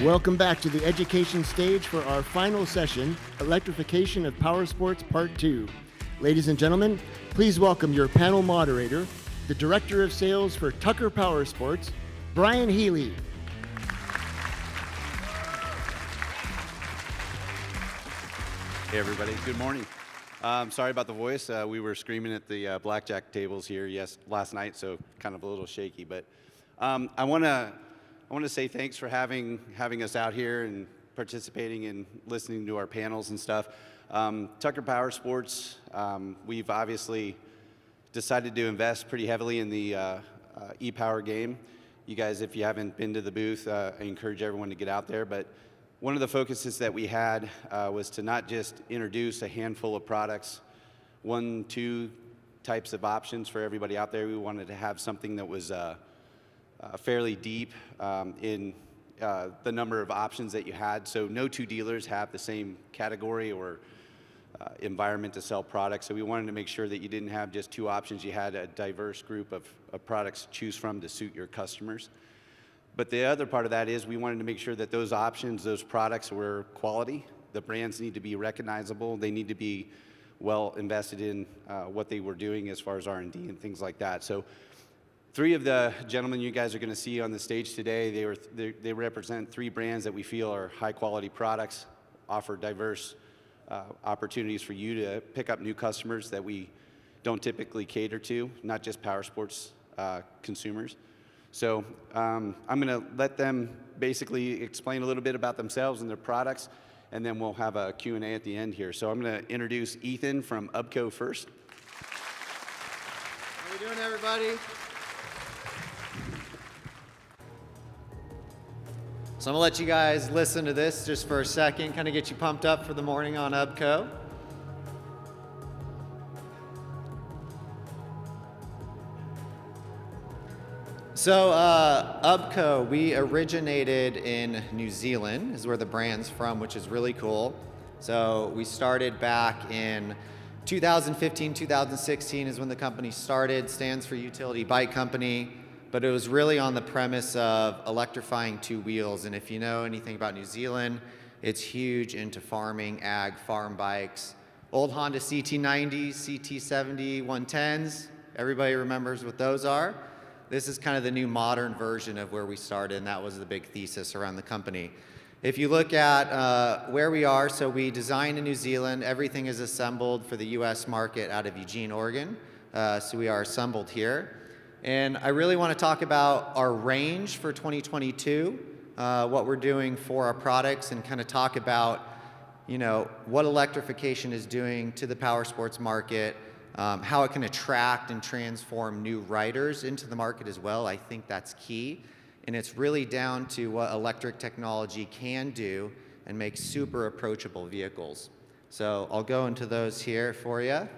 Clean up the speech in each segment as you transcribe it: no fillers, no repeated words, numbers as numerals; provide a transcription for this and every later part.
Welcome back to the education stage for our final session, Electrification of Powersports Part 2. Ladies and gentlemen, please welcome your panel moderator, the Director of Sales for Tucker Powersports, Brian Healy. Hey everybody, good morning. Sorry about the voice. We were screaming at the blackjack tables here last night, so kind of a little shaky. But I want to say thanks for having us out here and participating and listening to our panels and stuff. Tucker Powersports, we've obviously decided to invest pretty heavily in the e-power game. You guys, if you haven't been to the booth, I encourage everyone to get out there. But one of the focuses that we had was to not just introduce a handful of products, 1-2 types of options for everybody out there. We wanted to have something that was fairly deep in the number of options that you had. So no two dealers have the same category or environment to sell products. So we wanted to make sure that you didn't have just 2 options. You had a diverse group of products to choose from to suit your customers. But the other part of that is we wanted to make sure that those options, those products were quality. The brands need to be recognizable. They need to be well invested in what they were doing as far as R&D and things like that. So 3 of the gentlemen you guys are going to see on the stage today, they represent 3 brands that we feel are high quality products, offer diverse opportunities for you to pick up new customers that we don't typically cater to, not just powersports consumers. So I'm going to let them basically explain a little bit about themselves and their products, and then we'll have a Q&A at the end here. So I'm going to introduce Ethan from UBCO first. How you doing, everybody? So I'm going to let you guys listen to this just for a second, kind of get you pumped up for the morning on UBCO. So UBCO, we originated in New Zealand, is where the brand's from, which is really cool. So we started back in 2015, 2016 is when the company started, stands for Utility Bike Company, but it was really on the premise of electrifying 2 wheels. And if you know anything about New Zealand, it's huge into farming, ag, farm bikes. Old Honda CT90s, CT70, 110s, everybody remembers what those are. This is kind of the new modern version of where we started, and that was the big thesis around the company. If you look at where we are, so we designed in New Zealand. Everything is assembled for the US market out of Eugene, Oregon. So we are assembled here. And I really want to talk about our range for 2022, what we're doing for our products, and kind of talk about, you know, what electrification is doing to the powersports market, how it can attract and transform new riders into the market as well. I think that's key. And it's really down to what electric technology can do and make super approachable vehicles. So I'll go into those here for you.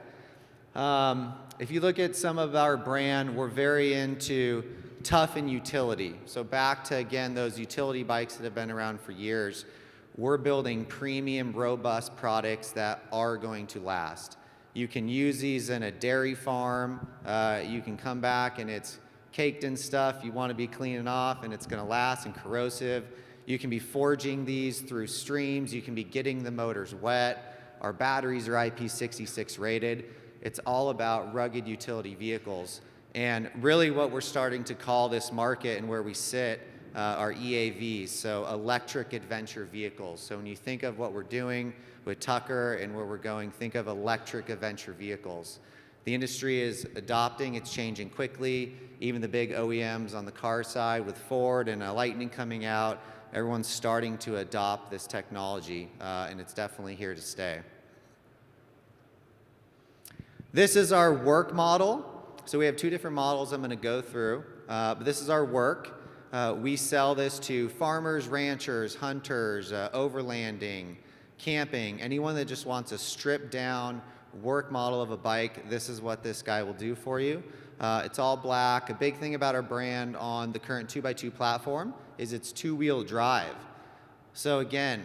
If you look at some of our brand, we're very into tough and utility. So back to, again, those utility bikes that have been around for years, we're building premium, robust products that are going to last. You can use these in a dairy farm. You can come back and it's caked in stuff you want to be cleaning off, and it's going to last and corrosive. You can be forging these through streams. You can be getting the motors wet. Our batteries are IP66 rated. It's all about rugged utility vehicles. And really what we're starting to call this market and where we sit are EAVs, so electric adventure vehicles. So when you think of what we're doing with Tucker and where we're going, think of electric adventure vehicles. The industry is adopting, it's changing quickly. Even the big OEMs on the car side with Ford and Lightning coming out, everyone's starting to adopt this technology, and it's definitely here to stay. This is our work model. So we have 2 different models I'm going to go through, but this is our work. We sell this to farmers, ranchers, hunters, overlanding, camping, anyone that just wants a stripped down work model of a bike. This is what this guy will do for you. It's all black. A big thing about our brand on the current 2x2 platform is it's 2-wheel drive. So again,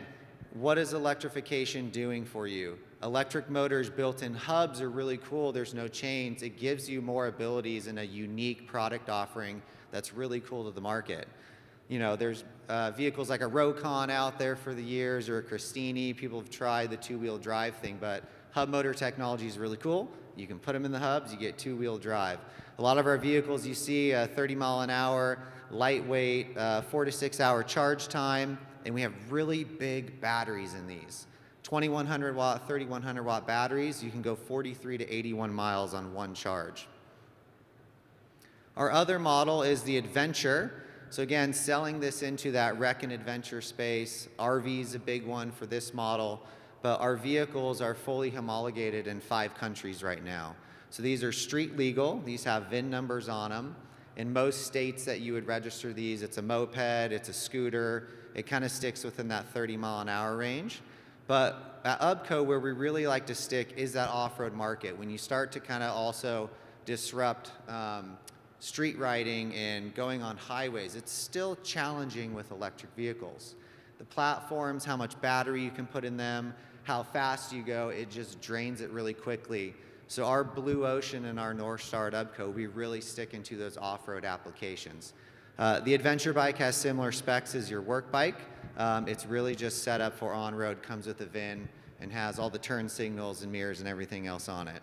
what is electrification doing for you? Electric motors, built-in hubs are really cool. There's no chains. It gives you more abilities and a unique product offering that's really cool to the market. There's vehicles like a Rocon out there for the years, or a Christini. People have tried the two-wheel drive thing, but hub motor technology is really cool. You can put them in the hubs, you get two-wheel drive. A lot of our vehicles you see 30 mile an hour, lightweight, 4 to 6 hour charge time, and we have really big batteries in these. 2100 watt, 3100 watt batteries. You can go 43 to 81 miles on one charge. Our other model is the Adventure. So again, selling this into that rec and adventure space. RV is a big one for this model, but our vehicles are fully homologated in 5 countries right now. So these are street legal. These have VIN numbers on them. In most states that you would register these, it's a moped, it's a scooter. It kind of sticks within that 30 mile an hour range. But at UBCO, where we really like to stick is that off-road market. When you start to kind of also disrupt street riding and going on highways, it's still challenging with electric vehicles. The platforms, how much battery you can put in them, how fast you go, it just drains it really quickly. So our blue ocean and our North Star at UBCO, we really stick into those off-road applications. The Adventure bike has similar specs as your work bike. It's really just set up for on-road, comes with a VIN, and has all the turn signals and mirrors and everything else on it.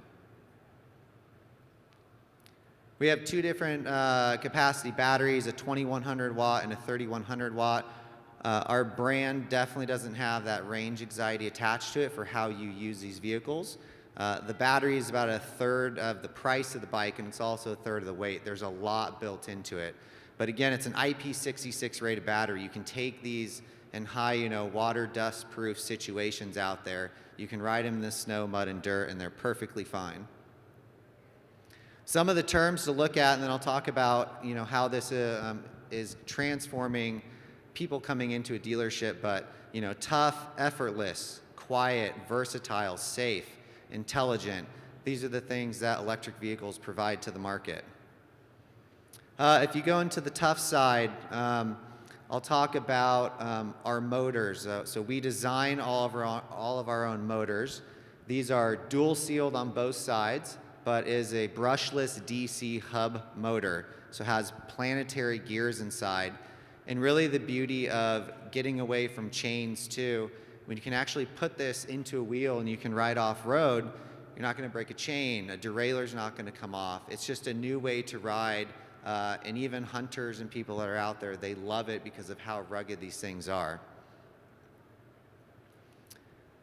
We have 2 different capacity batteries, a 2100 watt and a 3100 watt. Our brand definitely doesn't have that range anxiety attached to it for how you use these vehicles. The battery is about 1/3 of the price of the bike, and it's also 1/3 of the weight. There's a lot built into it. But again, it's an IP66 rated battery. You can take these in high, water, dust proof situations out there. You can ride them in the snow, mud, and dirt, and they're perfectly fine. Some of the terms to look at, and then I'll talk about, how this is transforming people coming into a dealership, but, tough, effortless, quiet, versatile, safe, intelligent. These are the things that electric vehicles provide to the market. If you go into the tough side, I'll talk about our motors. So we design all of our own motors. These are dual sealed on both sides, but is a brushless DC hub motor. So it has planetary gears inside. And really the beauty of getting away from chains too, when you can actually put this into a wheel and you can ride off-road, you're not going to break a chain, a derailleur's not going to come off. It's just a new way to ride. And even hunters and people that are out there, they love it because of how rugged these things are.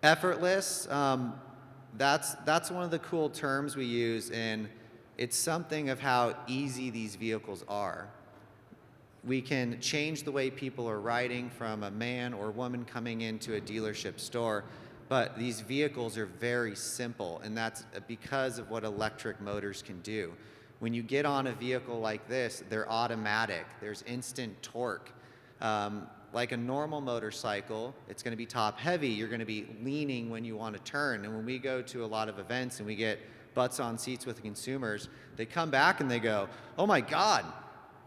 Effortless, that's one of the cool terms we use, and it's something of how easy these vehicles are. We can change the way people are riding from a man or woman coming into a dealership store, but these vehicles are very simple, and that's because of what electric motors can do. When you get on a vehicle like this, they're automatic. There's instant torque. Like a normal motorcycle, it's going to be top heavy. You're going to be leaning when you want to turn. And when we go to a lot of events and we get butts on seats with the consumers, they come back and they go, "Oh my God,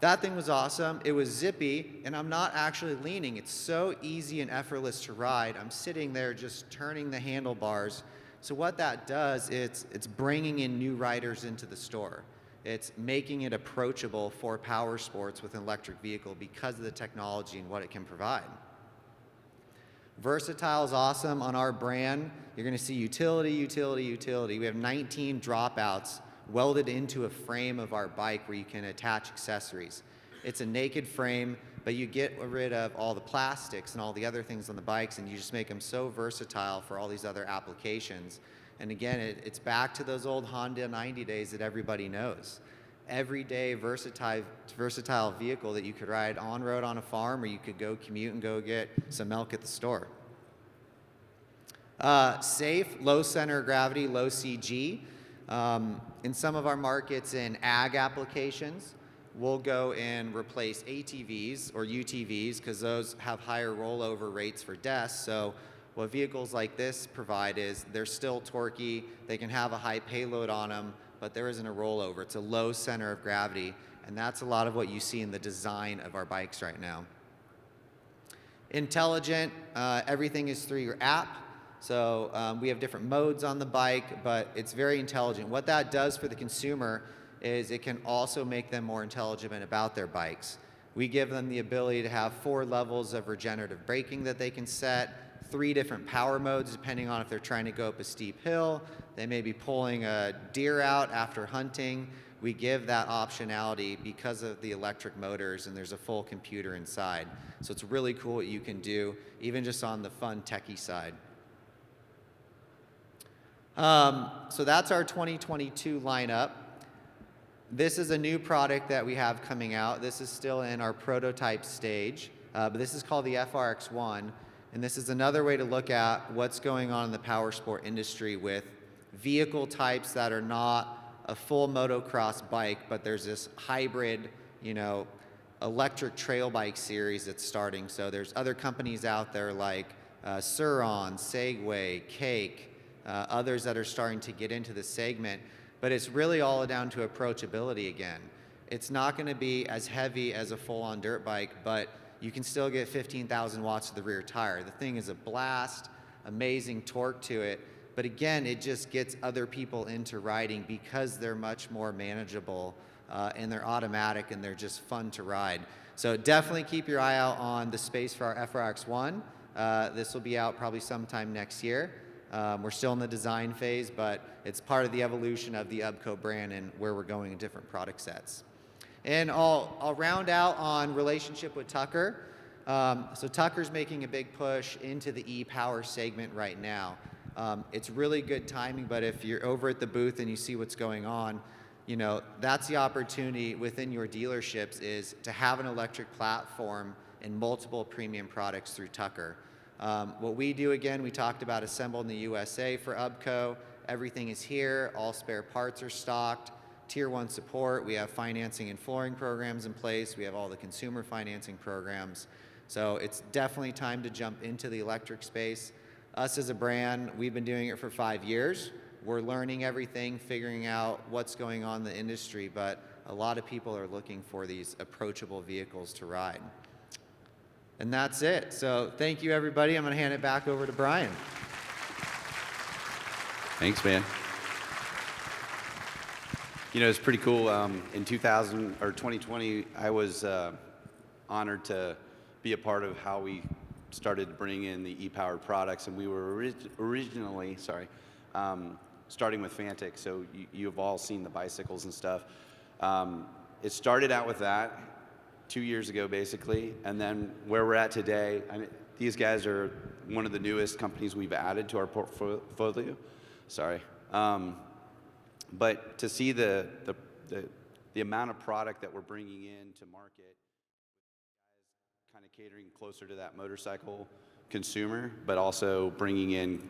that thing was awesome. It was zippy, and I'm not actually leaning. It's so easy and effortless to ride. I'm sitting there just turning the handlebars." So what that does, it's bringing in new riders into the store. It's making it approachable for Powersports with an electric vehicle because of the technology and what it can provide. Versatile is awesome on our brand. You're going to see utility, utility, utility. We have 19 dropouts welded into a frame of our bike where you can attach accessories. It's a naked frame, but you get rid of all the plastics and all the other things on the bikes, and you just make them so versatile for all these other applications. And again, it's back to those old Honda 90 days that everybody knows. Everyday versatile vehicle that you could ride on road on a farm, or you could go commute and go get some milk at the store. Safe, low center of gravity, low CG. In some of our markets in ag applications, we'll go and replace ATVs or UTVs because those have higher rollover rates for deaths. So what vehicles like this provide is they're still torquey, they can have a high payload on them, but there isn't a rollover. It's a low center of gravity, and that's a lot of what you see in the design of our bikes right now. Intelligent, everything is through your app. So we have different modes on the bike, but it's very intelligent. What that does for the consumer is it can also make them more intelligent about their bikes. We give them the ability to have 4 levels of regenerative braking that they can set, 3 different power modes depending on if they're trying to go up a steep hill, they may be pulling a deer out after hunting. We give that optionality because of the electric motors, and there's a full computer inside. So it's really cool what you can do, even just on the fun techie side. So that's our 2022 lineup. This is a new product that we have coming out. This is still in our prototype stage, but this is called the FRX1, and this is another way to look at what's going on in the power sport industry with vehicle types that are not a full motocross bike, but there's this hybrid, electric trail bike series that's starting. So there's other companies out there like Suron, Segway, Cake, others that are starting to get into the segment, but it's really all down to approachability again. It's not going to be as heavy as a full-on dirt bike, but you can still get 15,000 watts to the rear tire. The thing is a blast, amazing torque to it, but again, it just gets other people into riding because they're much more manageable and they're automatic and they're just fun to ride. So definitely keep your eye out on the space for our FRX1. This will be out probably sometime next year. We're still in the design phase, but it's part of the evolution of the UBCO brand and where we're going in different product sets. And I'll round out on relationship with Tucker. So Tucker's making a big push into the e-power segment right now. It's really good timing, but if you're over at the booth and you see what's going on, that's the opportunity within your dealerships is to have an electric platform and multiple premium products through Tucker. What we do, again, we talked about assembled in the USA for UBCO. Everything is here. All spare parts are stocked. Tier 1 support. We have financing and flooring programs in place. We have all the consumer financing programs. So it's definitely time to jump into the electric space. Us as a brand, we've been doing it for 5 years. We're learning everything, figuring out what's going on in the industry, but a lot of people are looking for these approachable vehicles to ride. And that's it. So thank you, everybody. I'm going to hand it back over to Brian. Thanks, man. It's pretty cool. In 2020, I was honored to be a part of how we started to bring in the e-powered products, and we were originally, starting with Fantic. So you've all seen the bicycles and stuff. It started out with that 2 years ago, basically, and then where we're at today. These guys are one of the newest companies we've added to our portfolio. But to see the amount of product that we're bringing in to market, kind of catering closer to that motorcycle consumer, but also bringing in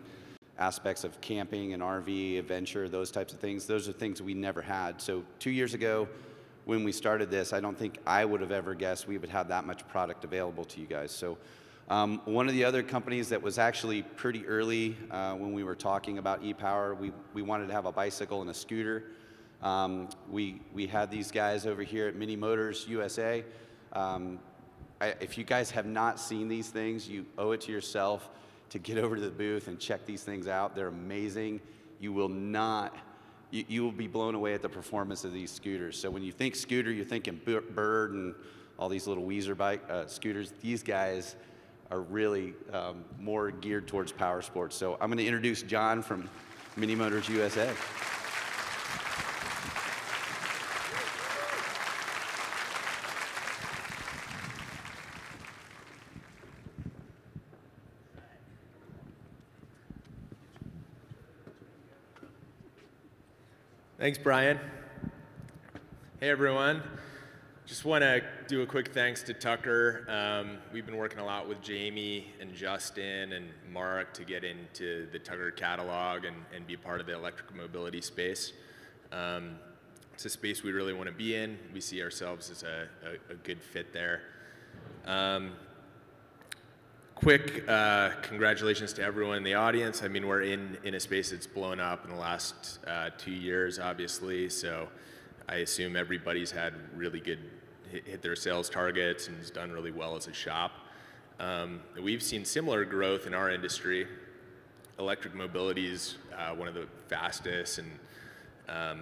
aspects of camping and RV, adventure, those types of things. Those are things we never had. So 2 years ago, when we started this, I don't think I would have ever guessed we would have that much product available to you guys. So one of the other companies that was actually pretty early when we were talking about e-power, we wanted to have a bicycle and a scooter. We had these guys over here at MiniMotors USA. If you guys have not seen these things, you owe it to yourself to get over to the booth and check these things out. They're amazing. You will be blown away at the performance of these scooters. So when you think scooter, you're thinking Bird and all these little Weezer bike scooters. These guys are really more geared towards power sports. So I'm going to introduce John from MiniMotors USA. Thanks, Brian. Hey, everyone. Just want to do a quick thanks to Tucker. We've been working a lot with Jamie and Justin and Mark to get into the Tucker catalog and be part of the electric mobility space. It's a space we really want to be in. We see ourselves as a good fit there. Quick congratulations to everyone in the audience. I mean, we're in a space that's blown up in the last 2 years, obviously, so I assume everybody's had really good, hit their sales targets and has done really well as a shop. We've seen similar growth in our industry. Electric mobility is one of the fastest and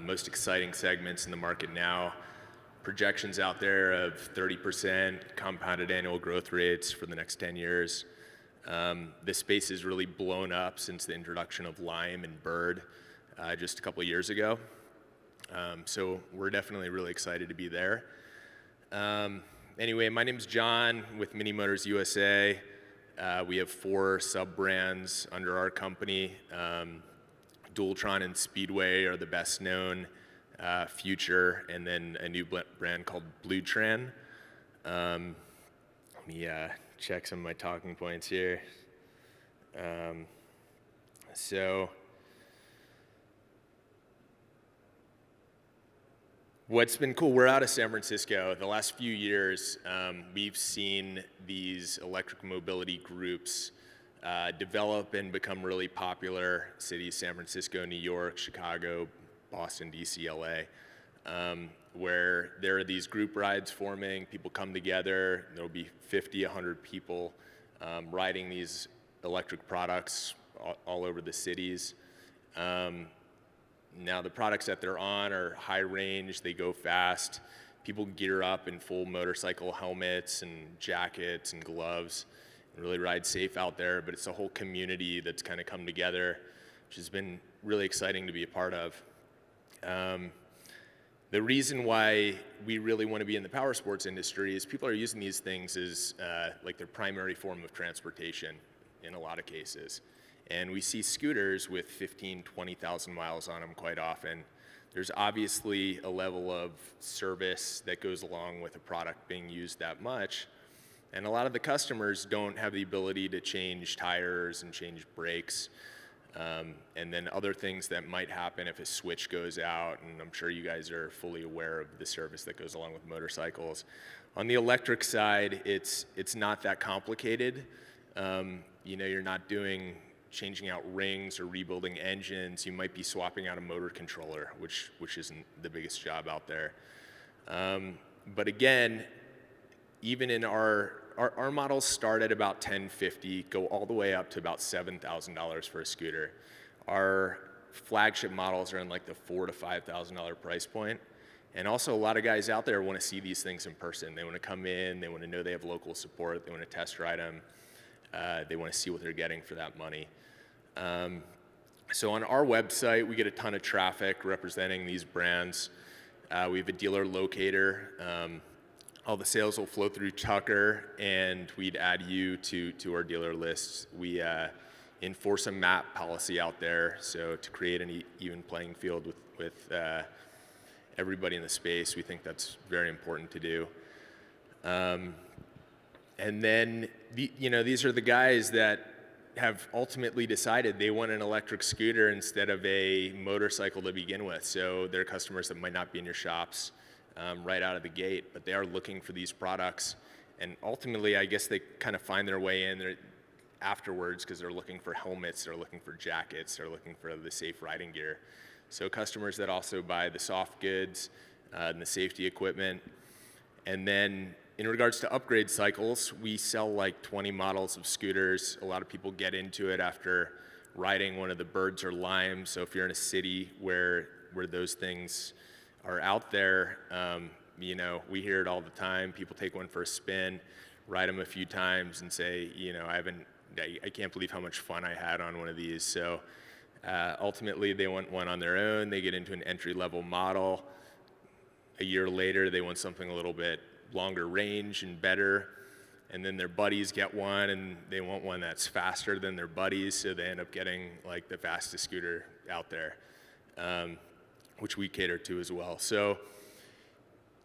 most exciting segments in the market now. projections out there of 30% compounded annual growth rates for the next 10 years. This space has really blown up since the introduction of Lime and Bird just a couple of years ago. So we're definitely really excited to be there. Anyway, my name's John with MiniMotors USA. We have 4 sub-brands under our company. Dualtron and Speedway are the best known, Future, and then a new brand called Bluetran. Let me check some of my talking points here. So what's been cool, we're out of San Francisco. The last few years, we've seen these electric mobility groups develop and become really popular. Cities, San Francisco, New York, Chicago, Boston, DC, LA, where there are these group rides forming, people come together, there'll be 50, 100 people riding these electric products all over the cities. Now the products that they're on are high range, they go fast. People gear up in full motorcycle helmets and jackets and gloves and really ride safe out there, but it's a whole community that's kind of come together, which has been really exciting to be a part of. The reason why we really want to be in the power sports industry is people are using these things as like their primary form of transportation in a lot of cases. And we see scooters with 15, 20,000 miles on them quite often. There's obviously a level of service that goes along with a product being used that much. And a lot of the customers don't have the ability to change tires and change brakes. And then other things that might happen if a switch goes out, and I'm sure you guys are fully aware of the service that goes along with motorcycles. On the electric side, it's not that complicated. You're not changing out rings or rebuilding engines. You might be swapping out a motor controller, which isn't the biggest job out there. But again, even in our models start at about $1,050, go all the way up to about $7,000 for a scooter. Our flagship models are in like the $4,000 to $5,000 price point. And also a lot of guys out there want to see these things in person. They want to come in, they want to know they have local support, they want to test ride them, they want to see what they're getting for that money. So on our website, we get a ton of traffic representing these brands. We have a dealer locator. All the sales will flow through Tucker, and we'd add you to our dealer list. We enforce a MAP policy out there, so to create an even playing field with everybody in the space. We think that's very important to do. And then these are the guys that have ultimately decided they want an electric scooter instead of a motorcycle to begin with. So they're customers that might not be in your shops right out of the gate, but they are looking for these products. And ultimately, I guess they kind of find their way in afterwards because they're looking for helmets, they're looking for jackets, they're looking for the safe riding gear. So customers that also buy the soft goods and the safety equipment. And then in regards to upgrade cycles, we sell like 20 models of scooters. A lot of people get into it after riding one of the Birds or Limes. So if you're in a city where those things are out there, we hear it all the time. People take one for a spin, ride them a few times and say, I can't believe how much fun I had on one of these. So ultimately they want one on their own. They get into an entry-level model. A year later, they want something a little bit longer range and better, and then their buddies get one and they want one that's faster than their buddies, so they end up getting like the fastest scooter out there, which we cater to as well. So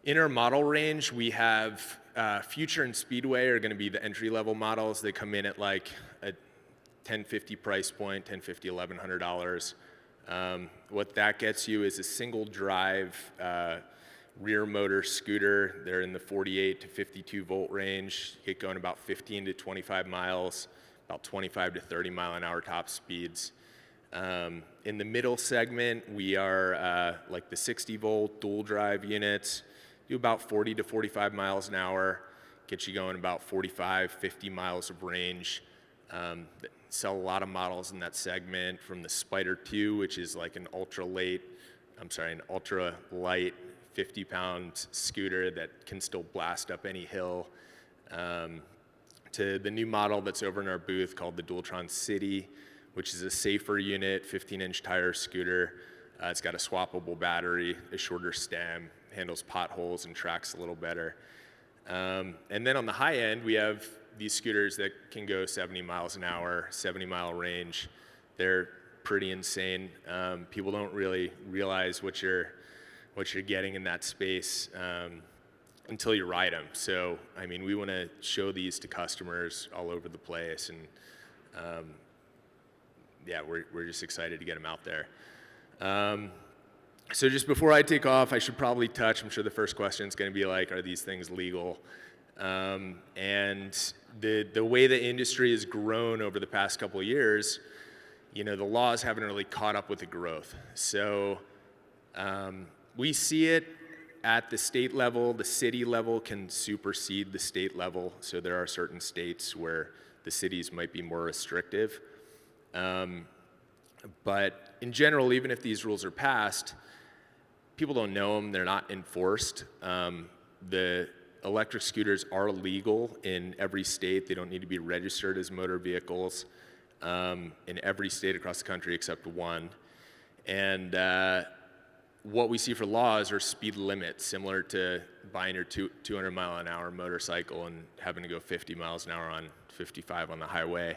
in our model range, we have Future and Speedway are going to be the entry-level models. They come in at like a $1,050 price point, $1,050, $1,100. What that gets you is a single drive rear motor scooter. They're in the 48 to 52 volt range. You get going about 15 to 25 miles, about 25 to 30 mile an hour top speeds. In the middle segment, we are like the 60 volt dual drive units, do about 40 to 45 miles an hour, get you going about 45, 50 miles of range. Sell a lot of models in that segment, from the Spider 2, which is like an ultra light 50-pound scooter that can still blast up any hill, to the new model that's over in our booth called the Dualtron City, which is a safer unit, 15-inch tire scooter. It's got a swappable battery, a shorter stem, handles potholes and tracks a little better. And then on the high end, we have these scooters that can go 70 miles an hour, 70-mile range. They're pretty insane. People don't really realize what you're getting in that space until you ride them. So, I mean, we want to show these to customers all over the place, and yeah, we're just excited to get them out there. So just before I take off, I should probably touch, I'm sure the first question is going to be like, are these things legal? And the way the industry has grown over the past couple of years, you know, the laws haven't really caught up with the growth. So we see it at the state level. The city level can supersede the state level. So there are certain states where the cities might be more restrictive. But in general, even if these rules are passed, people don't know them, they're not enforced. The electric scooters are legal in every state. They don't need to be registered as motor vehicles in every state across the country except one. And what we see for laws are speed limits, similar to buying your 200-mile-an-hour motorcycle and having to go 50 miles an hour on 55 on the highway.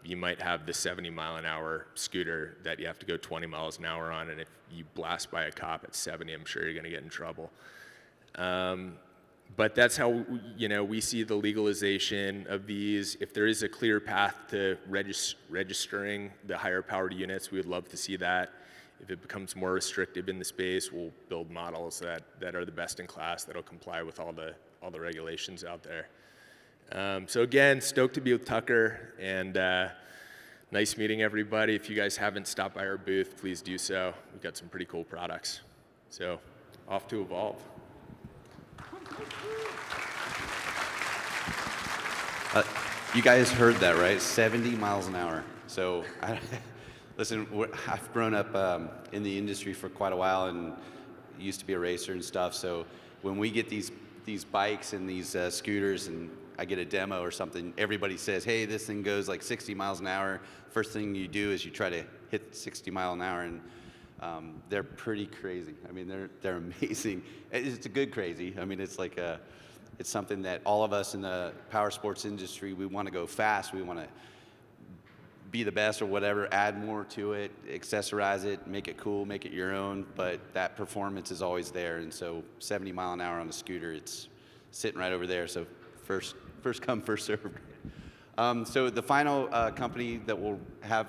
You might have the 70-mile-an-hour scooter that you have to go 20 miles an hour on, and if you blast by a cop at 70, I'm sure you're going to get in trouble. But that's how, you know, we see the legalization of these. If there is a clear path to registering the higher-powered units, we would love to see that. If it becomes more restrictive in the space, we'll build models that are the best in class, that'll comply with all the regulations out there. So again, stoked to be with Tucker, and nice meeting everybody. If you guys haven't stopped by our booth, please do so. We've got some pretty cool products. So off to Evolve. You guys heard that, right? 70 miles an hour. So listen, I've grown up in the industry for quite a while and used to be a racer and stuff. So when we get these bikes and these scooters and I get a demo or something, everybody says, hey, this thing goes like 60 miles an hour. First thing you do is you try to hit 60 mile an hour, and they're pretty crazy. I mean, they're amazing. It's a good crazy. I mean, it's like it's something that all of us in the power sports industry, we want to go fast. We want to be the best or whatever, add more to it, accessorize it, make it cool, make it your own, but that performance is always there. And so 70 mile an hour on a scooter, it's sitting right over there. So first come, first served. So the final company that we'll have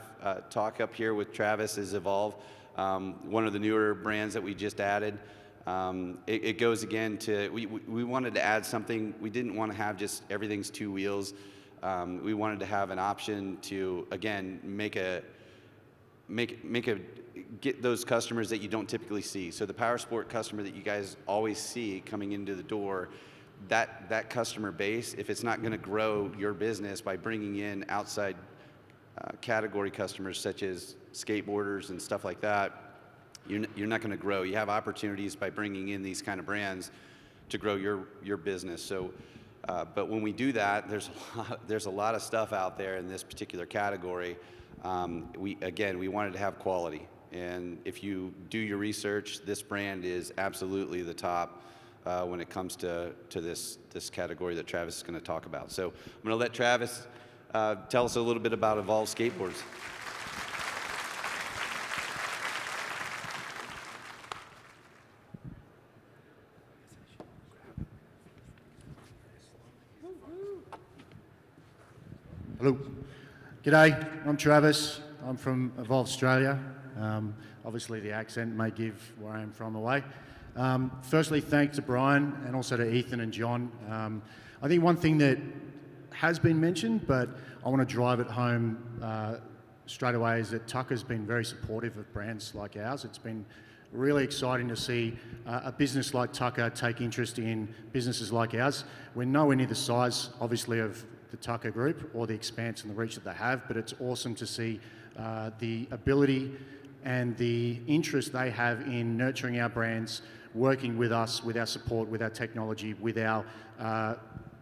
talk up here with Travis is Evolve, one of the newer brands that we just added. It goes again to, we wanted to add something. We didn't want to have just everything's two wheels. We wanted to have an option to, again, get those customers that you don't typically see. So the power sport customer that you guys always see coming into the door, that customer base, if it's not going to grow your business by bringing in outside category customers such as skateboarders and stuff like that, you're not going to grow. You have opportunities by bringing in these kind of brands to grow your business. So, but when we do that, there's a lot of stuff out there in this particular category. We wanted to have quality, and if you do your research, this brand is absolutely the top when it comes to this category that Travis is going to talk about. So I'm going to let Travis tell us a little bit about Evolve Skateboards. Hello. G'day, I'm Travis. I'm from Evolve Australia. Obviously the accent may give where I am from away. Firstly, thanks to Brian and also to Ethan and John. I think one thing that has been mentioned, but I want to drive it home straight away, is that Tucker's been very supportive of brands like ours. It's been really exciting to see a business like Tucker take interest in businesses like ours. We're nowhere near the size, obviously, of the Tucker Group or the expanse and the reach that they have, but it's awesome to see the ability and the interest they have in nurturing our brands working with us, with our support, with our technology, with our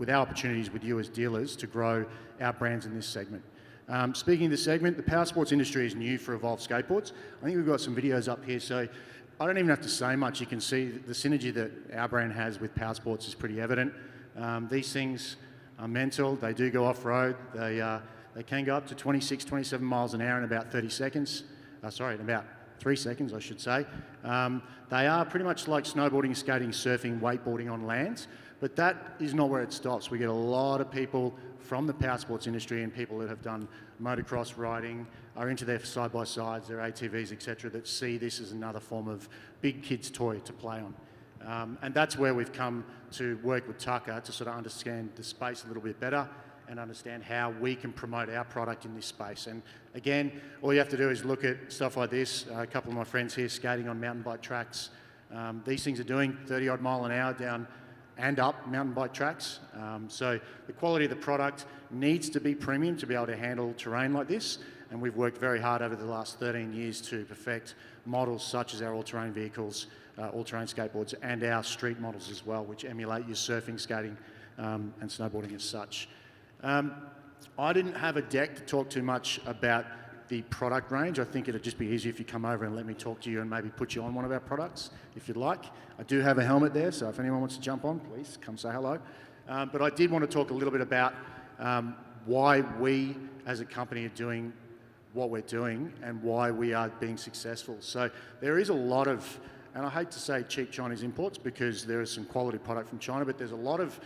opportunities with you as dealers to grow our brands in this segment. Speaking of the segment, the powersports industry is new for Evolve Skateboards. I think we've got some videos up here, so I don't even have to say much. You can see the synergy that our brand has with powersports is pretty evident. These things are mental. They do go off-road. They can go up to 26, 27 miles an hour in about 30 seconds. In about 3 seconds, I should say. They are pretty much like snowboarding, skating, surfing, wakeboarding on land, but that is not where it stops. We get a lot of people from the powersports industry and people that have done motocross riding, are into their side-by-sides, their ATVs, etc., that see this as another form of big kids' toy to play on. And that's where we've come to work with Tucker to sort of understand the space a little bit better and understand how we can promote our product in this space. And again, all you have to do is look at stuff like this. A couple of my friends here skating on mountain bike tracks. These things are doing 30-odd mile an hour down and up mountain bike tracks. So the quality of the product needs to be premium to be able to handle terrain like this. And we've worked very hard over the last 13 years to perfect models such as our all-terrain vehicles, all-terrain skateboards, and our street models as well, which emulate your surfing, skating, and snowboarding as such. I didn't have a deck to talk too much about the product range. I think it'd just be easier if you come over and let me talk to you and maybe put you on one of our products, if you'd like. I do have a helmet there, so if anyone wants to jump on, please come say hello. But I did want to talk a little bit about why we as a company are doing what we're doing and why we are being successful. So there is a lot of, and I hate to say cheap Chinese imports because there is some quality product from China, but there's a lot of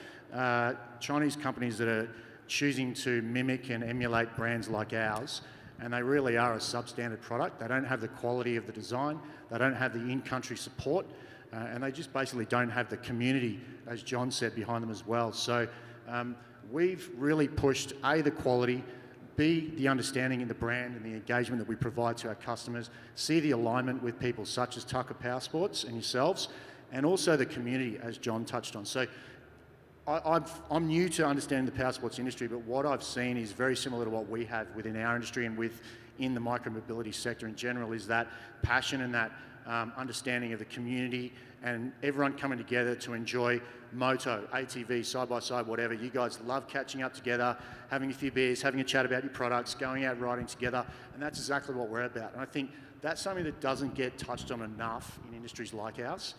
Chinese companies that are choosing to mimic and emulate brands like ours, and they really are a substandard product. They don't have the quality of the design, they don't have the in-country support, and they just basically don't have the community, as John said, behind them as well. So we've really pushed A, the quality, B, the understanding in the brand and the engagement that we provide to our customers, C, the alignment with people such as Tucker Powersports and yourselves, and also the community, as John touched on. So I'm new to understanding the powersports industry, but what I've seen is very similar to what we have within our industry and within the micromobility sector in general, is that passion and that understanding of the community and everyone coming together to enjoy moto, ATV, side-by-side, whatever. You guys love catching up together, having a few beers, having a chat about your products, going out riding together, and that's exactly what we're about. And I think that's something that doesn't get touched on enough in industries like ours.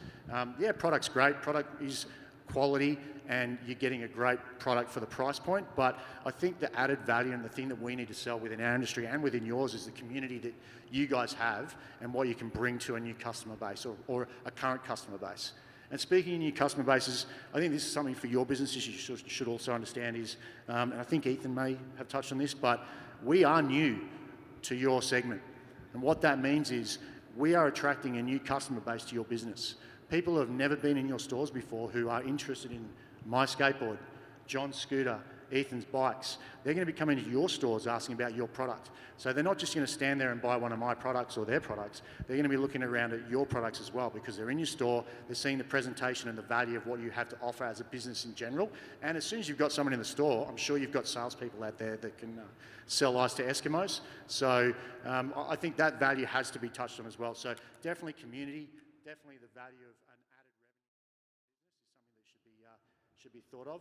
Yeah, product's great, product is quality and you're getting a great product for the price point, but I think the added value and the thing that we need to sell within our industry and within yours is the community that you guys have and what you can bring to a new customer base or a current customer base. And speaking of new customer bases, I think this is something for your businesses you should also understand is, and I think Ethan may have touched on this, but we are new to your segment. And what that means is we are attracting a new customer base to your business. People who have never been in your stores before who are interested in my skateboard, John's scooter, Ethan's bikes. They're going to be coming to your stores asking about your product. So they're not just going to stand there and buy one of my products or their products. They're going to be looking around at your products as well because they're in your store, they're seeing the presentation and the value of what you have to offer as a business in general. And as soon as you've got someone in the store, I'm sure you've got salespeople out there that can sell ice to Eskimos. So I think that value has to be touched on as well. So definitely community, definitely the value of an added revenue is something that should be thought of.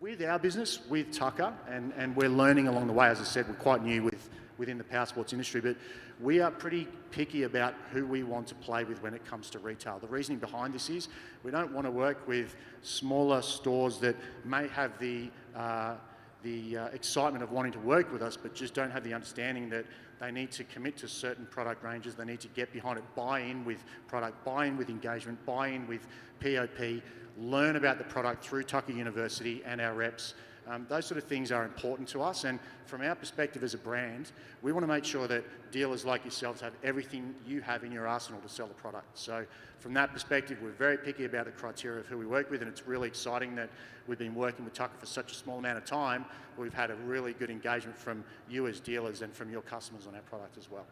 With our business, with Tucker, and we're learning along the way, as I said, we're quite new within the powersports industry, but we are pretty picky about who we want to play with when it comes to retail. The reasoning behind this is we don't want to work with smaller stores that may have the excitement of wanting to work with us, but just don't have the understanding that they need to commit to certain product ranges, they need to get behind it, buy in with product, buy in with engagement, buy in with POP, learn about the product through Tucker University and our reps. Those sort of things are important to us, and from our perspective as a brand, we want to make sure that dealers like yourselves have everything you have in your arsenal to sell the product. So from that perspective, we're very picky about the criteria of who we work with, and it's really exciting that we've been working with Tucker for such a small amount of time, but we've had a really good engagement from you as dealers and from your customers on our product as well.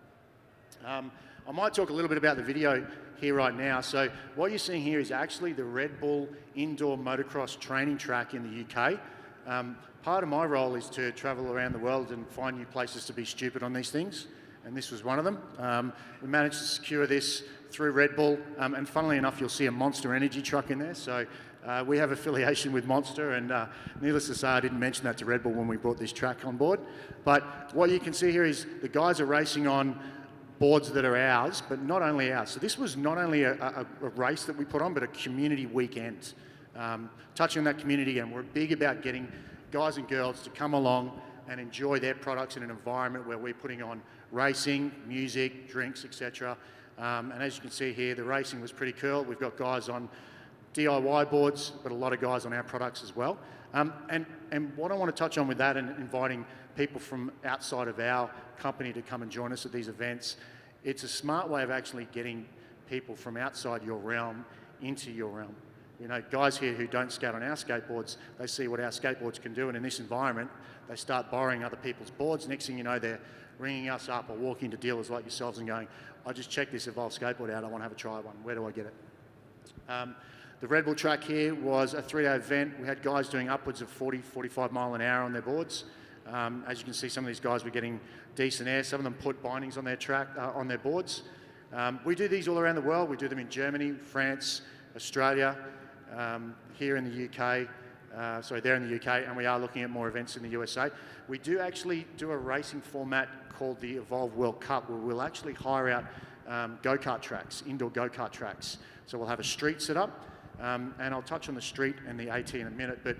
I might talk a little bit about the video here right now. So what you're seeing here is actually the Red Bull indoor motocross training track in the UK. Part of my role is to travel around the world and find new places to be stupid on these things. and this was one of them. We managed to secure this through Red Bull, and funnily enough, you'll see a Monster Energy truck in there. So we have affiliation with Monster, and needless to say, I didn't mention that to Red Bull when we brought this track on board. But what you can see here is the guys are racing on boards that are ours, but not only ours. So this was not only a race that we put on, but a community weekend. Touching on that community, and we're big about getting guys and girls to come along and enjoy their products in an environment where we're putting on racing, music, drinks, etc. And as you can see here, the racing was pretty cool. We've got guys on DIY boards, but a lot of guys on our products as well. And what I want to touch on with that, and inviting people from outside of our company to come and join us at these events, it's a smart way of actually getting people from outside your realm into your realm. You know, guys here who don't skate on our skateboards, they see what our skateboards can do, and in this environment, they start borrowing other people's boards. Next thing you know, they're ringing us up or walking to dealers like yourselves and going, I just checked this Evolve skateboard out, I want to have a try one, where do I get it? The Red Bull track here was a 3-day event. We had guys doing upwards of 40, 45 mile an hour on their boards. As you can see, some of these guys were getting decent air. Some of them put bindings on their track, on their boards. We do these all around the world. We do them in Germany, France, Australia, here in the UK, there in the UK, and we are looking at more events in the USA. We do actually do a racing format called the Evolve World Cup, where we'll actually hire out go-kart tracks, indoor go-kart tracks. So we'll have a street set up, and I'll touch on the street and the AT in a minute, but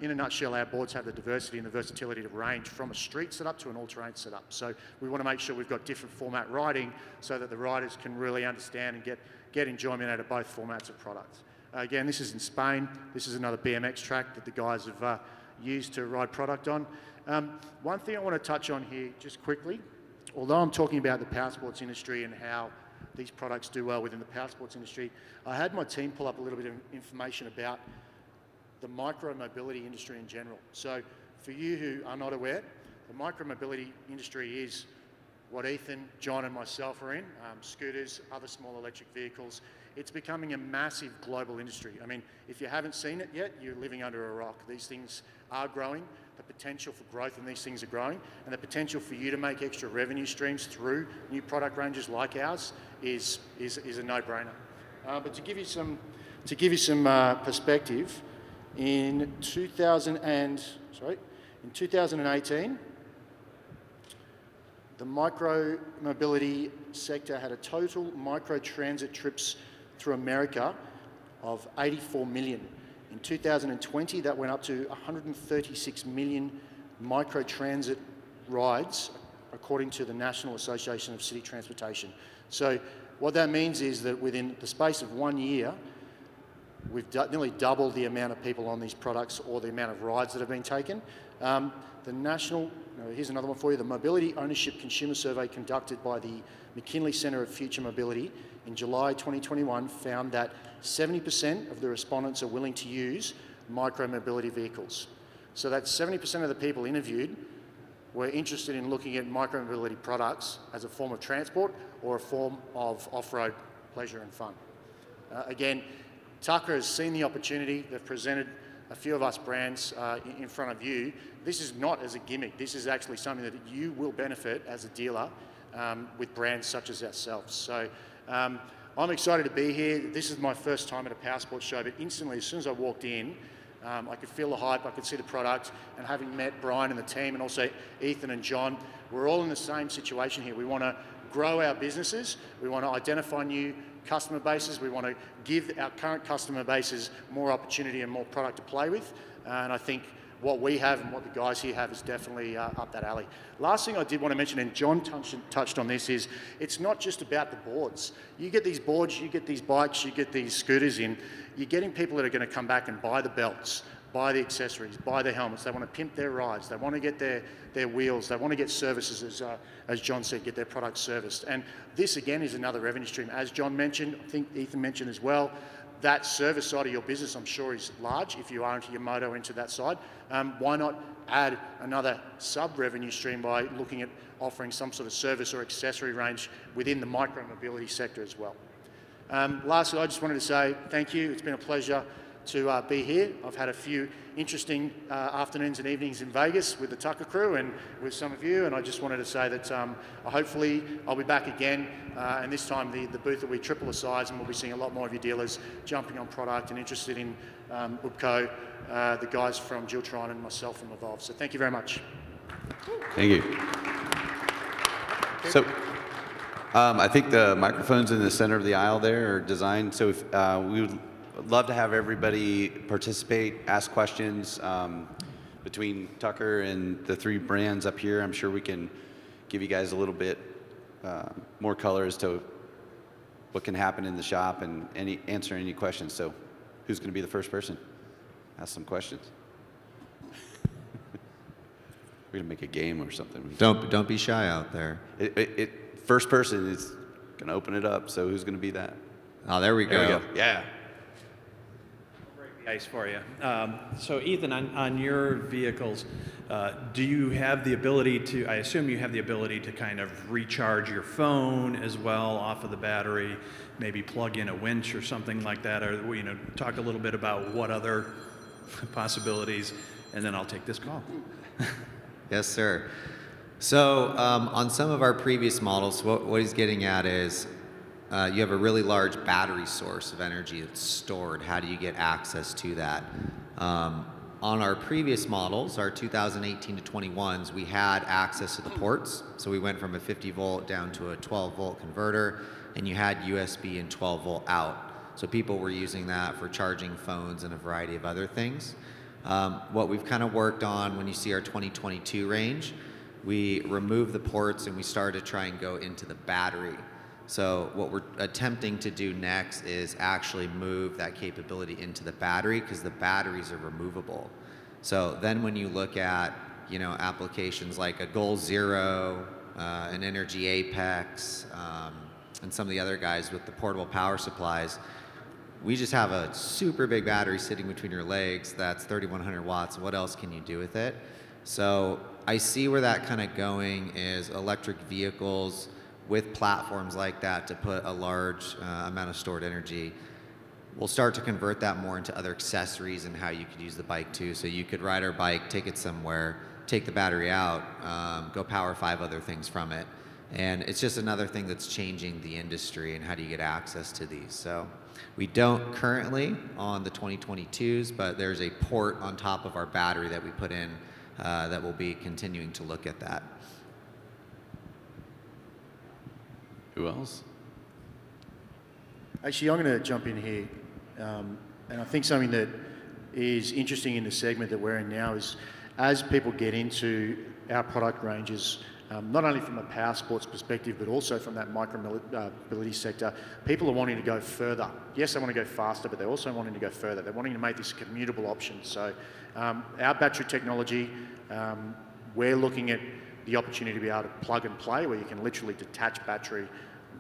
in a nutshell, our boards have the diversity and the versatility to range from a street setup to an all-terrain setup. So we want to make sure we've got different format riding so that the riders can really understand and get enjoyment out of both formats of products. Again, this is in Spain. This is another BMX track that the guys have used to ride product on. One thing I want to touch on here just quickly, although I'm talking about the powersports industry and how these products do well within the powersports industry, I had my team pull up a little bit of information about the micro-mobility industry in general. So for you who are not aware, the micro-mobility industry is what Ethan, John and myself are in, scooters, other small electric vehicles. It's becoming a massive global industry. I mean, if you haven't seen it yet, you're living under a rock. These things are growing. The potential for growth in these things are growing, and the potential for you to make extra revenue streams through new product ranges like ours is a no-brainer. But to give you some perspective, in 2018, the micro-mobility sector had a total micro-transit trips through America of 84 million. In 2020, that went up to 136 million micro-transit rides, according to the National Association of City Transportation. So what that means is that within the space of 1 year, we've nearly doubled the amount of people on these products or the amount of rides that have been taken. Here's another one for you. The Mobility Ownership Consumer Survey conducted by the McKinley Centre of Future Mobility in July 2021 found that 70% of the respondents are willing to use micro-mobility vehicles. So that's 70% of the people interviewed were interested in looking at micro-mobility products as a form of transport or a form of off-road pleasure and fun. Again, Tucker has seen the opportunity. They've presented a few of us brands in front of you. This is not as a gimmick. This is actually something that you will benefit as a dealer with brands such as ourselves. So I'm excited to be here. This is my first time at a Powersports show, but instantly, as soon as I walked in, I could feel the hype, I could see the product, and having met Brian and the team, and also Ethan and John, we're all in the same situation here. We want to grow our businesses, we want to identify new customer bases, we want to give our current customer bases more opportunity and more product to play with, and I think what we have and what the guys here have is definitely up that alley. Last thing I did want to mention, and John touched on this, is it's not just about the boards. You get these boards, you get these bikes, you get these scooters in, you're getting people that are going to come back and buy the belts, buy the accessories, buy the helmets. They want to pimp their rides, they want to get their wheels, they want to get services, as John said, get their products serviced. And this again is another revenue stream. As John mentioned, I think Ethan mentioned as well, that service side of your business, I'm sure, is large if you are into your moto, into that side. Why not add another sub-revenue stream by looking at offering some sort of service or accessory range within the micro-mobility sector as well. Lastly, I just wanted to say thank you. It's been a pleasure to be here. I've had a few interesting afternoons and evenings in Vegas with the Tucker crew and with some of you, and I just wanted to say that hopefully I'll be back again, and this time the booth will be triple the size, and we'll be seeing a lot more of your dealers jumping on product and interested in UBCO, the guys from Giltron and myself from Evolve. So thank you very much. Thank you. So I think the microphones in the center of the aisle there are designed so if, we would love to have everybody participate, ask questions between Tucker and the three brands up here. I'm sure we can give you guys a little bit more color as to what can happen in the shop and answer any questions. So who's going to be the first person? Ask some questions. We're gonna make a game or something. Don't be shy out there. First person is gonna open it up. So who's gonna be that? Oh, there we go. There we go. Yeah. Break the ice for you. So Ethan, on your vehicles, do you have the ability to? I assume you have the ability to kind of recharge your phone as well off of the battery, maybe plug in a winch or something like that, or talk a little bit about what other possibilities, and then I'll take this call. Yes, sir. So on some of our previous models, what he's getting at is you have a really large battery source of energy that's stored. How do you get access to that? On our previous models, our 2018 to 21s, we had access to the ports. So we went from a 50 volt down to a 12 volt converter, and you had USB and 12 volt out. So people were using that for charging phones and a variety of other things. What we've kind of worked on when you see our 2022 range, we removed the ports and we started to try and go into the battery. So what we're attempting to do next is actually move that capability into the battery because the batteries are removable. So then when you look at applications like a Goal Zero, an Energy Apex, and some of the other guys with the portable power supplies, we just have a super big battery sitting between your legs that's 3,100 watts. What else can you do with it? So I see where that kind of going is electric vehicles with platforms like that to put a large amount of stored energy. We'll start to convert that more into other accessories and how you could use the bike too. So you could ride our bike, take it somewhere, take the battery out, go power 5 other things from it. And it's just another thing that's changing the industry and how do you get access to these. So we don't currently on the 2022s, but there's a port on top of our battery that we put in that will be continuing to look at that. Who else? Actually, I'm going to jump in here, and I think something that is interesting in the segment that we're in now is as people get into our product ranges, not only from a power sports perspective, but also from that micro-mobility sector, people are wanting to go further. Yes, they want to go faster, but they're also wanting to go further. They're wanting to make this a commutable option. So our battery technology, we're looking at the opportunity to be able to plug and play, where you can literally detach battery,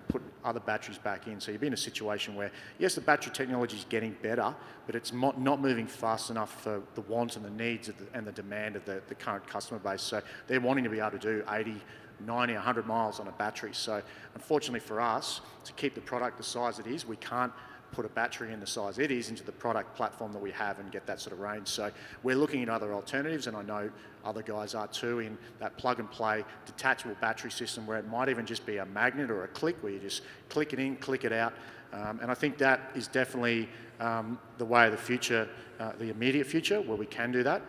put other batteries back in. So you'll be in a situation where, yes, the battery technology is getting better, but it's not moving fast enough for the wants and the needs and the demand of the current customer base. So they're wanting to be able to do 80, 90, 100 miles on a battery. So unfortunately for us, to keep the product the size it is, we can't put a battery in the size it is into the product platform that we have and get that sort of range. So we're looking at other alternatives, and I know other guys are too, in that plug and play detachable battery system where it might even just be a magnet or a click where you just click it in, click it out. And I think that is definitely the way of the future, the immediate future, where we can do that.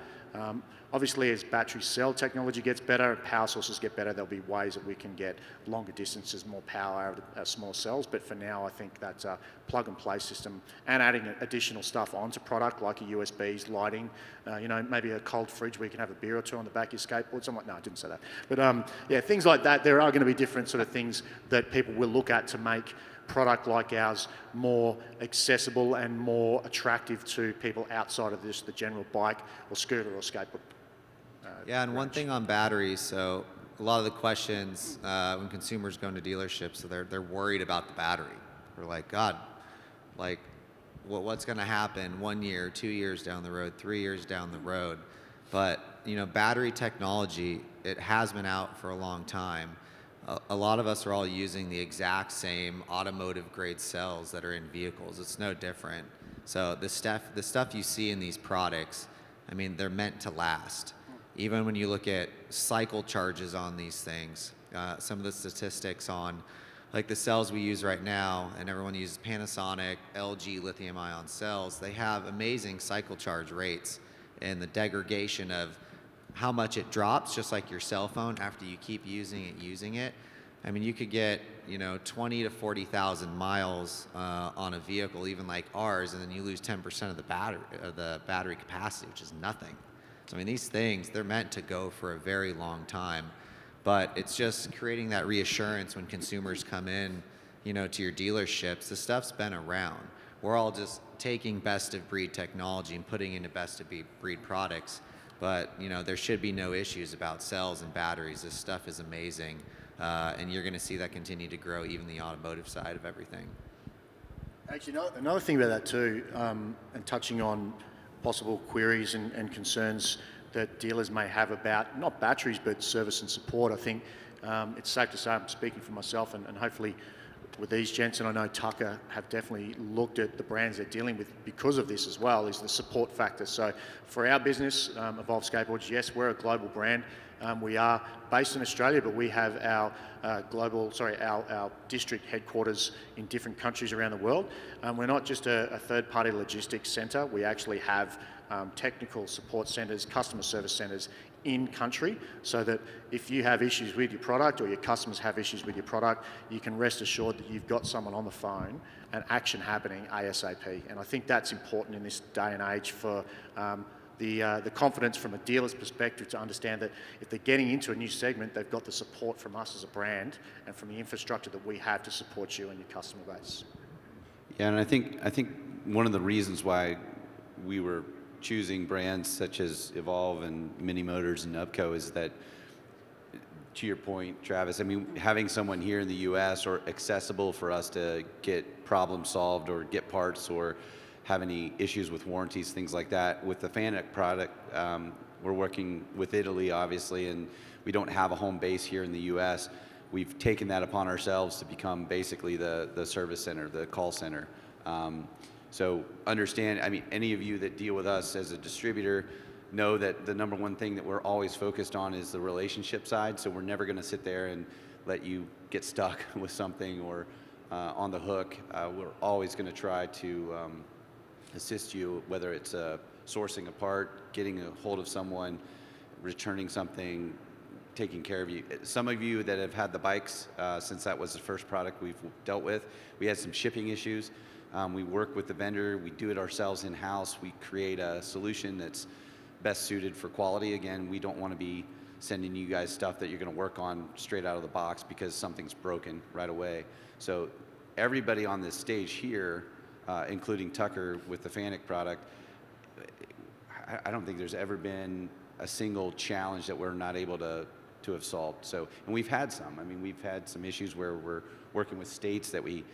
Obviously, as battery cell technology gets better and power sources get better, there'll be ways that we can get longer distances, more power out of small cells. But for now, I think that's a plug-and-play system, and adding additional stuff onto product like a USBs, lighting, maybe a cold fridge where you can have a beer or two on the back of your skateboard. So I'm like, no, I didn't say that. But yeah, things like that. There are going to be different sort of things that people will look at to make product like ours more accessible and more attractive to people outside of the general bike or scooter or skateboard. Yeah, and one thing on batteries, so a lot of the questions when consumers go into dealerships, so they're worried about the battery. They're like, God, like, what's going to happen 1 year, 2 years down the road, 3 years down the road? But, battery technology, it has been out for a long time. A lot of us are all using the exact same automotive grade cells that are in vehicles. It's no different. So the stuff you see in these products, I mean, they're meant to last. Even when you look at cycle charges on these things, some of the statistics on like the cells we use right now, and everyone uses Panasonic, LG lithium-ion cells, they have amazing cycle charge rates, and the degradation of how much it drops, just like your cell phone, after you keep using it. I mean, you could get 20 to 40,000 miles on a vehicle, even like ours, and then you lose 10% of the battery capacity, which is nothing. So I mean, these things, they're meant to go for a very long time, but it's just creating that reassurance when consumers come in, to your dealerships. The stuff's been around. We're all just taking best of breed technology and putting into best of breed products, but there should be no issues about cells and batteries. This stuff is amazing, and you're going to see that continue to grow, even the automotive side of everything. Actually, another thing about that too, and touching on possible queries and concerns that dealers may have about not batteries but service and support. I think it's safe to say, I'm speaking for myself, and hopefully with these gents, and I know Tucker have definitely looked at the brands they're dealing with because of this as well, is the support factor. So for our business, Evolve Skateboards, yes, we're a global brand. We are based in Australia, but we have our our district headquarters in different countries around the world. We're not just a third-party logistics centre. We actually have technical support centres, customer service centres in country, so that if you have issues with your product or your customers have issues with your product, you can rest assured that you've got someone on the phone and action happening ASAP. And I think that's important in this day and age for the confidence from a dealer's perspective to understand that if they're getting into a new segment, they've got the support from us as a brand and from the infrastructure that we have to support you and your customer base. Yeah, and I think one of the reasons why we were choosing brands such as Evolve and MiniMotors and UBCO is that, to your point, Travis, I mean, having someone here in the U.S. or accessible for us to get problems solved or get parts or have any issues with warranties, things like that. With the FANUC product, we're working with Italy, obviously, and we don't have a home base here in the U.S. We've taken that upon ourselves to become basically the service center, the call center. So understand, I mean, any of you that deal with us as a distributor know that the number one thing that we're always focused on is the relationship side. So we're never going to sit there and let you get stuck with something or on the hook. We're always going to try to assist you, whether it's sourcing a part, getting a hold of someone, returning something, taking care of you. Some of you that have had the bikes, since that was the first product we've dealt with, we had some shipping issues. We work with the vendor, we do it ourselves in-house, we create a solution that's best suited for quality. Again, we don't want to be sending you guys stuff that you're going to work on straight out of the box because something's broken right away. So everybody on this stage here, including Tucker with the FANUC product, I don't think there's ever been a single challenge that we're not able to have solved. So, and we've had some. I mean, we've had some issues where we're working with states that we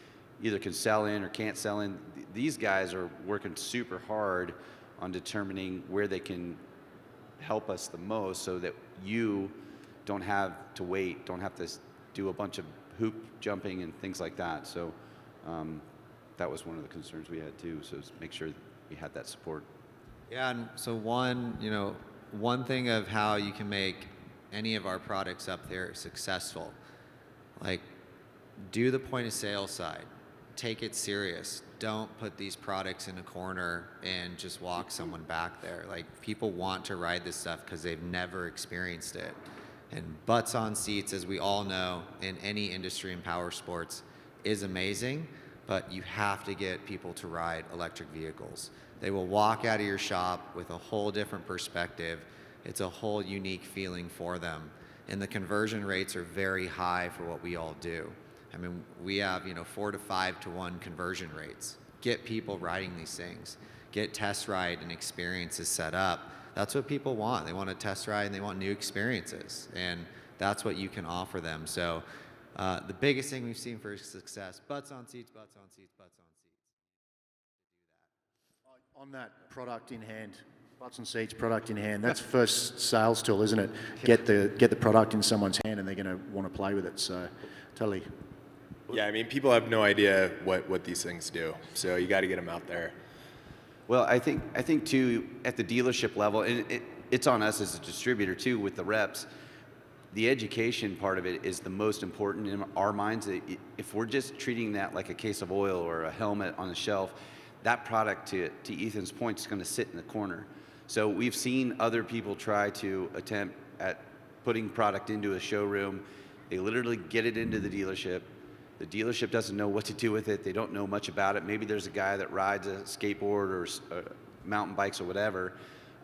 either can sell in or can't sell in. These guys are working super hard on determining where they can help us the most so that you don't have to wait, don't have to do a bunch of hoop jumping and things like that. So that was one of the concerns we had too, so make sure we had that support. Yeah, and so one thing of how you can make any of our products up there successful, like do the point of sale side. Take it serious. Don't put these products in a corner and just walk someone back there. Like, people want to ride this stuff because they've never experienced it. And butts on seats, as we all know, in any industry in power sports is amazing, but you have to get people to ride electric vehicles. They will walk out of your shop with a whole different perspective. It's a whole unique feeling for them. And the conversion rates are very high for what we all do. I mean, we have, 4 to 5 to 1 conversion rates. Get people riding these things. Get test ride and experiences set up. That's what people want. They want a test ride and they want new experiences. And that's what you can offer them. So the biggest thing we've seen for success, butts on seats, butts on seats, butts on seats. On that product in hand, butts and seats, product in hand, that's first sales tool, isn't it? Get the product in someone's hand and they're going to want to play with it. So totally. Yeah, I mean, people have no idea what these things do, so you got to get them out there. Well, I think too, at the dealership level, and it's on us as a distributor too with the reps. The education part of it is the most important in our minds. If we're just treating that like a case of oil or a helmet on the shelf, that product, to Ethan's point, is going to sit in the corner. So we've seen other people try to attempt at putting product into a showroom. They literally get it into the dealership. The dealership doesn't know what to do with it. They don't know much about it. Maybe there's a guy that rides a skateboard or mountain bikes or whatever.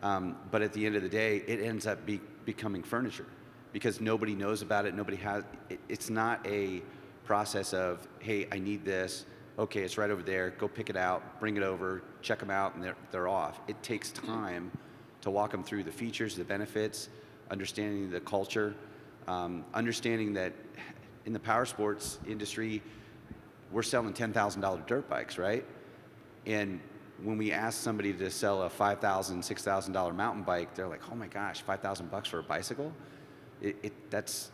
But at the end of the day, it ends up becoming furniture because nobody knows about it. Nobody has. It's not a process of, hey, I need this. Okay, it's right over there. Go pick it out, bring it over, check them out, and they're off. It takes time to walk them through the features, the benefits, understanding the culture, understanding that in the power sports industry, we're selling $10,000 dirt bikes, right? And when we ask somebody to sell a $5,000, $6,000 mountain bike, they're like, oh my gosh, $5,000 for a bicycle? That's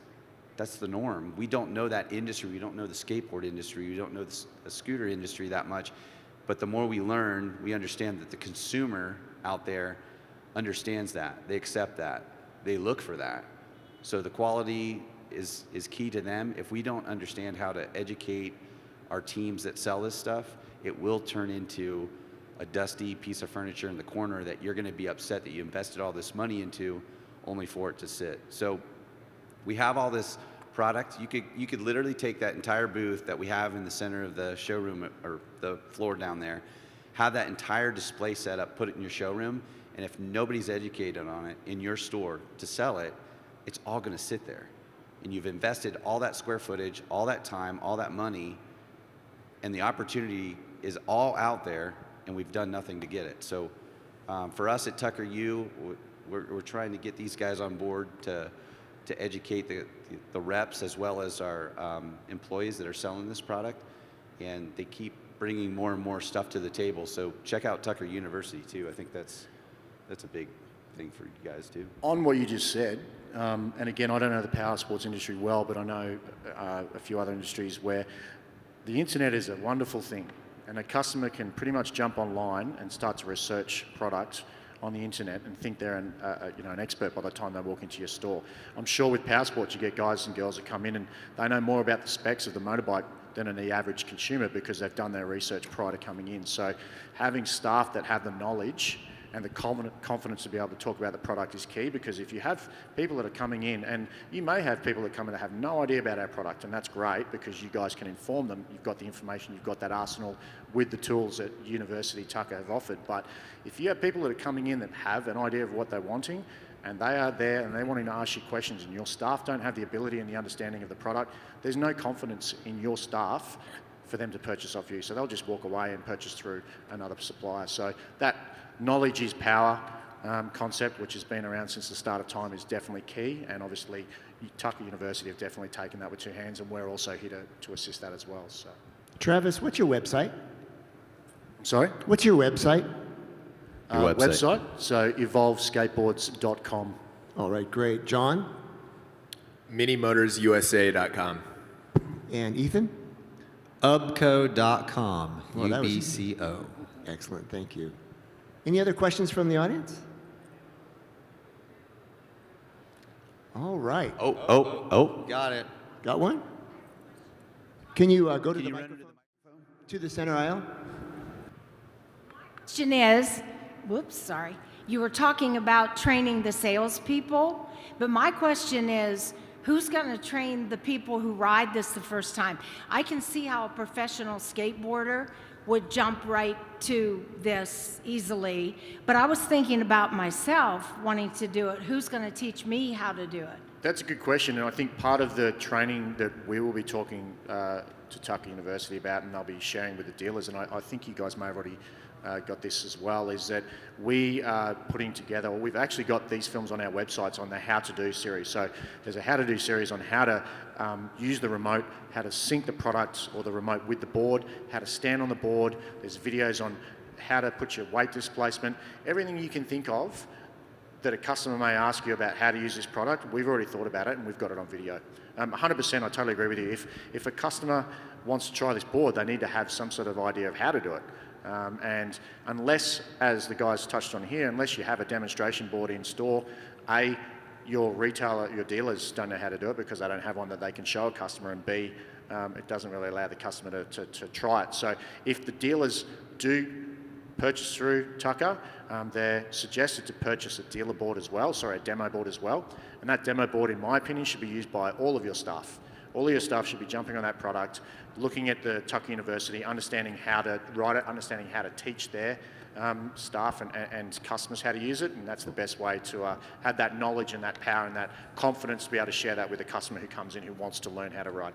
the norm. We don't know that industry. We don't know the skateboard industry. We don't know the scooter industry that much. But the more we learn, we understand that the consumer out there understands that. They accept that. They look for that. So the quality is key to them. If we don't understand how to educate our teams that sell this stuff, it will turn into a dusty piece of furniture in the corner that you're going to be upset that you invested all this money into only for it to sit. So we have all this product. You could literally take that entire booth that we have in the center of the showroom or the floor down there, have that entire display set up, put it in your showroom, and if nobody's educated on it in your store to sell it, it's all going to sit there. And you've invested all that square footage, all that time, all that money, and the opportunity is all out there, and we've done nothing to get it. So for us at Tucker U, we're trying to get these guys on board to educate the reps as well as our employees that are selling this product, and they keep bringing more and more stuff to the table. So check out Tucker University too. I think that's a big thing for you guys too. On what you just said, and again, I don't know the power sports industry well, but I know a few other industries where the internet is a wonderful thing, and a customer can pretty much jump online and start to research products on the internet and think they're an expert by the time they walk into your store. I'm sure with power sports you get guys and girls that come in and they know more about the specs of the motorbike than the average consumer because they've done their research prior to coming in. So having staff that have the knowledge and the confidence to be able to talk about the product is key, because if you have people that are coming in, and you may have people that come in that have no idea about our product, and that's great because you guys can inform them. You've got the information, you've got that arsenal with the tools that University Tucker have offered. But if you have people that are coming in that have an idea of what they're wanting, and they are there and they're wanting to ask you questions, and your staff don't have the ability and the understanding of the product, there's no confidence in your staff for them to purchase off you. So they'll just walk away and purchase through another supplier. So that knowledge is power concept, which has been around since the start of time, is definitely key. And obviously Tucker University have definitely taken that with two hands, and we're also here to assist that as well. So, Travis, what's your website? I'm sorry? What's your website? Your website. So evolveskateboards.com. All right, great. John? MiniMotorsUSA.com. And Ethan? UBCO.com, Well, that was UBCO. Excellent, thank you. Any other questions from the audience? All right. Oh. Got it. Got one? Can you go to the microphone? To the center aisle? Question is, you were talking about training the salespeople, but my question is, who's going to train the people who ride this the first time? I can see how a professional skateboarder would jump right to this easily, but I was thinking about myself wanting to do it. Who's going to teach me how to do it? That's a good question, and I think part of the training that we will be talking to Tucker University about, and they'll be sharing with the dealers, and I think you guys may have already got this as well, is that we are putting together, or we've actually got these films on our websites on the How to Do series. So there's a How to Do series on how to use the remote, how to sync the product or the remote with the board, how to stand on the board. There's videos on how to put your weight displacement, everything you can think of that a customer may ask you about how to use this product. We've already thought about it and we've got it on video. 100%, I totally agree with you. If a customer wants to try this board, they need to have some sort of idea of how to do it. And unless, as the guys touched on here, unless you have a demonstration board in store, A, your retailer, your dealers don't know how to do it because they don't have one that they can show a customer, and B, it doesn't really allow the customer to try it. So if the dealers do purchase through Tucker, they're suggested to purchase a dealer board as well, a demo board as well. And that demo board, in my opinion, should be used by all of your staff. All of your staff should be jumping on that product, looking at the Tucker University, understanding how to write it, understanding how to teach their staff and customers how to use it, and that's the best way to have that knowledge and that power and that confidence to be able to share that with a customer who comes in who wants to learn how to ride.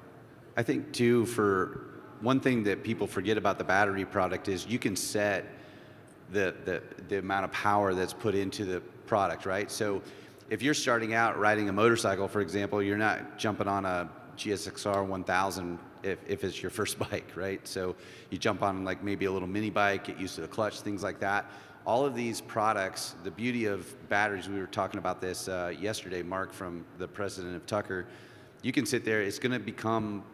I think too, for one thing that people forget about the battery product is you can set the amount of power that's put into the product, right? So if you're starting out riding a motorcycle, for example, you're not jumping on a GSXR 1000 if it's your first bike, right? So you jump on like maybe a little mini bike, get used to the clutch, things like that. All of these products, the beauty of batteries, we were talking about this yesterday, Mark, from the president of Tucker, you can sit there, it's gonna become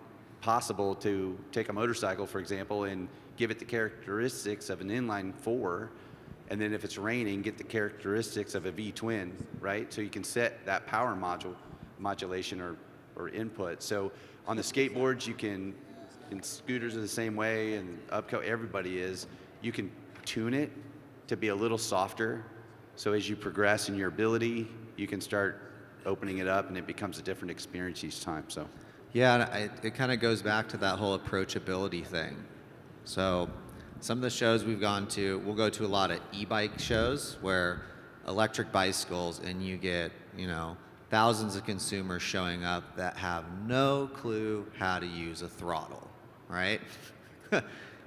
possible to take a motorcycle, for example, and give it the characteristics of an inline 4, and then if it's raining, get the characteristics of a V-twin, right? So you can set that power modulation or input. So on the skateboards, you can, and scooters are the same way, and UBCO, everybody is, you can tune it to be a little softer. So as you progress in your ability, you can start opening it up and it becomes a different experience each time, so. Yeah, and it kind of goes back to that whole approachability thing. So some of the shows we've gone to, we'll go to a lot of e-bike shows where electric bicycles, and you get, thousands of consumers showing up that have no clue how to use a throttle, right?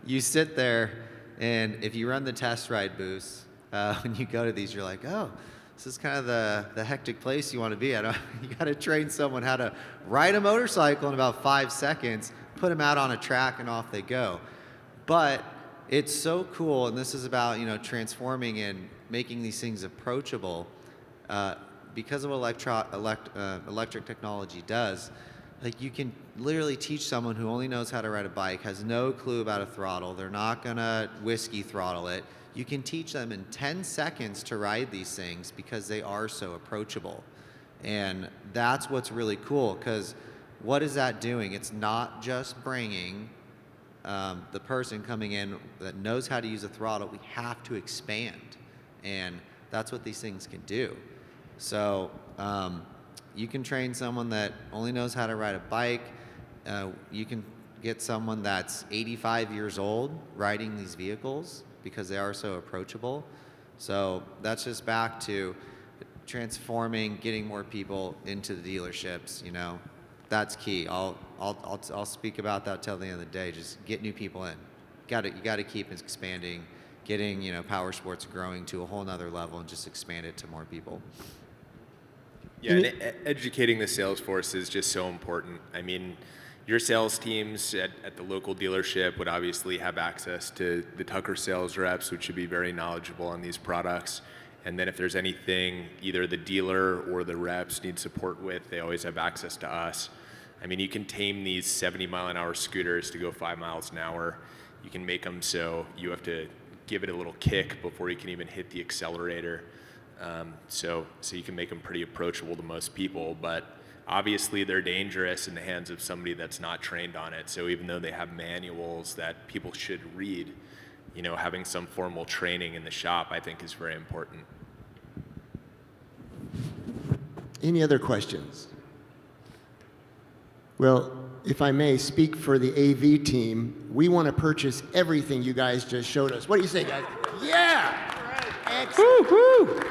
You sit there, and if you run the test ride booths, when you go to these, you're like, oh, this is kind of the hectic place you want to be at. You got to train someone how to ride a motorcycle in about 5 seconds, put them out on a track, and off they go. But it's so cool, and this is about transforming and making these things approachable. Because of what electric technology does, like you can literally teach someone who only knows how to ride a bike, has no clue about a throttle, they're not gonna whiskey throttle it. You can teach them in 10 seconds to ride these things because they are so approachable. And that's what's really cool, because what is that doing? It's not just bringing the person coming in that knows how to use a throttle. We have to expand, and that's what these things can do. So you can train someone that only knows how to ride a bike. You can get someone that's 85 years old riding these vehicles because they are so approachable. So that's just back to transforming, getting more people into the dealerships. That's key. I'll speak about that till the end of the day. Just get new people in. You got to keep expanding, getting Powersports growing to a whole nother level, and just expand it to more people. Yeah, and educating the sales force is just so important. I mean, your sales teams at the local dealership would obviously have access to the Tucker sales reps, which should be very knowledgeable on these products. And then if there's anything either the dealer or the reps need support with, they always have access to us. I mean, you can tame these 70-mile-an-hour scooters to go 5 miles an hour. You can make them so you have to give it a little kick before you can even hit the accelerator. So you can make them pretty approachable to most people, but obviously they're dangerous in the hands of somebody that's not trained on it. So even though they have manuals that people should read, having some formal training in the shop, I think, is very important. Any other questions? Well, if I may speak for the AV team, we want to purchase everything you guys just showed us. What do you say, guys? Yeah! Excellent. Woo-hoo!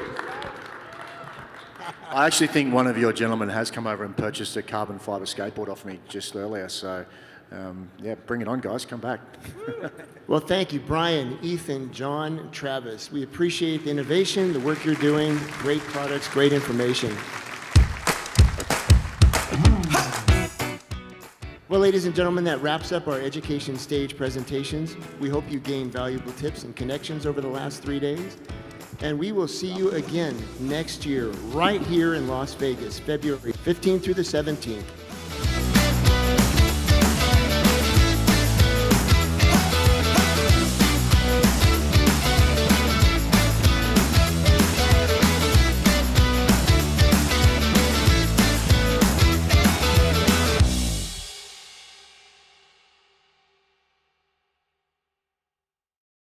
I actually think one of your gentlemen has come over and purchased a carbon fiber skateboard off me just earlier. So, yeah, bring it on, guys. Come back. Well, thank you, Brian, Ethan, John, and Travis. We appreciate the innovation, the work you're doing, great products, great information. Well, ladies and gentlemen, that wraps up our education stage presentations. We hope you gained valuable tips and connections over the last 3 days. And we will see you again next year, right here in Las Vegas, February 15th through the 17th.